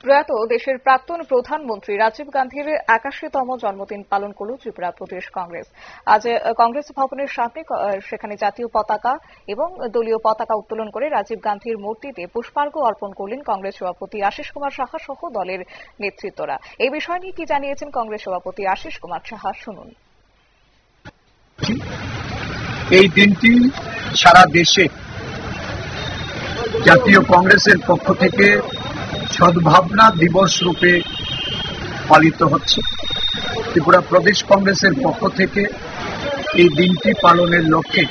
প্রয়াত দেশের প্রাক্তন প্রধানমন্ত্রী রাজীব গান্ধীর ৮১তম জন্মদিন পালন করল ত্রিপুরা প্রদেশ কংগ্রেস। আজ কংগ্রেস ভবনের সামনে সেখানে জাতীয় পতাকা এবং দলীয় পতাকা উত্তোলন করে রাজীব গান্ধীর মূর্তিতে পুষ্পার্ঘ্য অর্পণ করলেন কংগ্রেস সভাপতি আশিস কুমার সাহা সহ দলের নেতৃত্বরা। এই বিষয় নিয়ে কি জানিয়েছেন কংগ্রেস সভাপতি আশিস কুমার সাহা, শুনুন। এই দিনটি সারা দেশে জাতীয় কংগ্রেসের পক্ষ থেকে সদ্ভাবনা দিবস রূপে পালিত হচ্ছে। ত্রিপুরা প্রদেশ কংগ্রেসের পক্ষ থেকে এই দিনটি পালনের লক্ষ্যে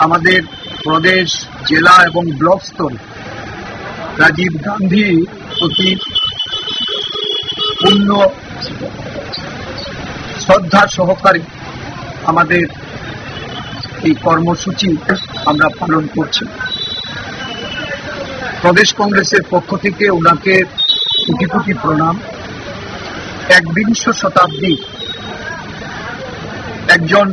আমাদের প্রদেশ, জেলা এবং ব্লক স্তরে রাজীব গান্ধী প্রতি পূর্ণ শ্রদ্ধা সহকারে আমাদের এই কর্মসূচি আমরা পালন করছি। প্রদেশ কংগ্রেসের পক্ষ থেকে ওনাকে কোটি কোটি প্রণাম। ১বিংশ শতাব্দী একজন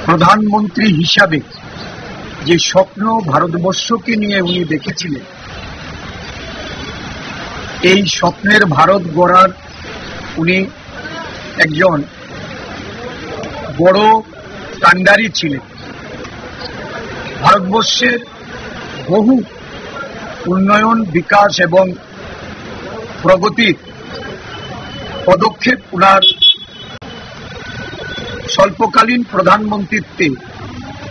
প্রধানমন্ত্রী হিসাবে যে স্বপ্ন ভারতবর্ষকে নিয়ে উনি দেখেছিলেন, এই স্বপ্নের ভারত গড়ার উনি একজন বড় কাণ্ডারি ছিলেন। ভারতবর্ষের বহু উন্নয়ন, বিকাশ এবং প্রগতির পদক্ষেপ উনার স্বল্পকালীন প্রধানমন্ত্রীত্বে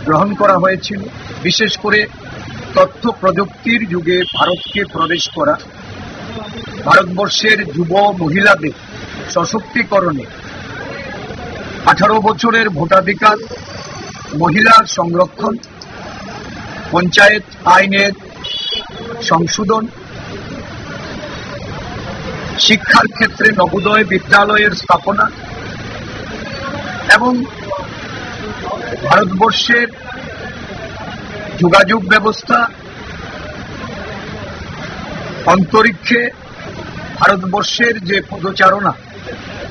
গ্রহণ করা হয়েছিল। বিশেষ করে তথ্য প্রযুক্তির যুগে ভারতকে প্রবেশ করা, ভারতবর্ষের যুব মহিলাদের সশক্তিকরণে 18 বছরের ভোটাধিকার, মহিলার সংরক্ষণ, পঞ্চায়েত আইনের সংশোধন, শিক্ষার ক্ষেত্রে নবোদয় বিদ্যালয়ের স্থাপনা এবং ভারতবর্ষের যোগাযোগ ব্যবস্থা, অন্তরিক্ষে ভারতবর্ষের যে পদচারণা,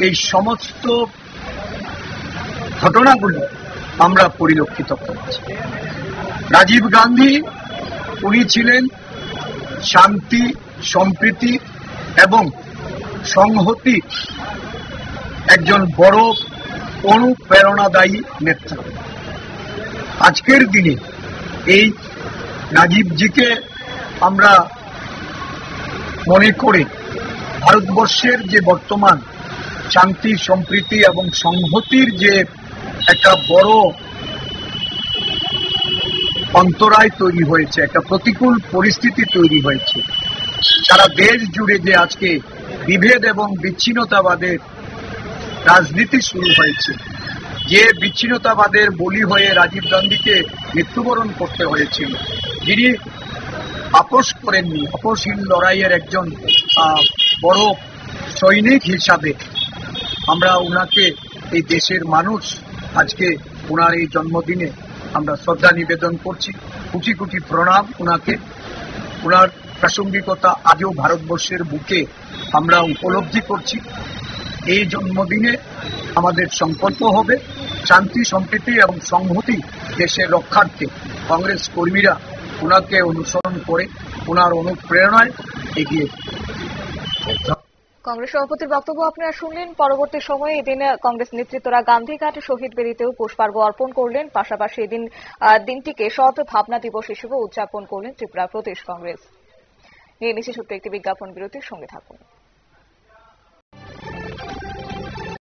এই সমস্ত ঘটনাগুলি আমরা পরিলক্ষিত করছি। রাজীব গান্ধী উনি ছিলেন শান্তি, সম্প্রীতি এবং সংহতি একজন বড় অনুপ্রেরণাদায়ী নেতা। আজকের দিনে এই রাজীবজিকে আমরা মনে করে ভারতবর্ষের যে বর্তমান শান্তি, সম্প্রীতি এবং সংহতির যে একটা বড় অন্তরায় তৈরি হয়েছে, একটা প্রতিকূল পরিস্থিতি তৈরি হয়েছে, সারা দেশ জুড়ে যে আজকে বিভেদ এবং বিচ্ছিন্নতাবাদের রাজনীতি শুরু হয়েছে, যে বিচ্ছিন্নতাবাদের বলি হয়ে রাজীব গান্ধীকে মৃত্যুবরণ করতে হয়েছিল, যিনি আপোষ করেননি, আপোষহীন লড়াইয়ের একজন বড় সৈনিক হিসাবে আমরা উনাকে, এই দেশের মানুষ আজকে ওনার এই জন্মদিনে আমরা শ্রদ্ধা নিবেদন করছি। কোটি কোটি প্রণাম উনাকে। ওনার প্রাসঙ্গিকতা আজও ভারতবর্ষের বুকে আমরা উপলব্ধি করছি। এই জন্মদিনে আমাদের সংকল্প হবে শান্তি, সম্প্রীতি এবং সংহতি দেশের রক্ষার্থে কংগ্রেস কর্মীরা ওনাকে অনুসরণ করে ওনার অনুপ্রেরণায় এগিয়ে। কংগ্রেস সভাপতির বক্তব্য আপনারা শুনলেন। পরবর্তী সময়ে এদিন কংগ্রেস নেতৃত্বরা গান্ধীঘাট শহীদ বেদিতেও পুষ্পার্ঘ্য অর্পণ করলেন। পাশাপাশি এদিন দিনটিকে সৎ ভাবনা দিবস হিসেবে উদযাপন করলেন ত্রিপুরা প্রদেশ কংগ্রেস। নিয়ে নিচ্ছে ছোট্ট একটি বিজ্ঞাপন বিরতির সঙ্গে থাকুন।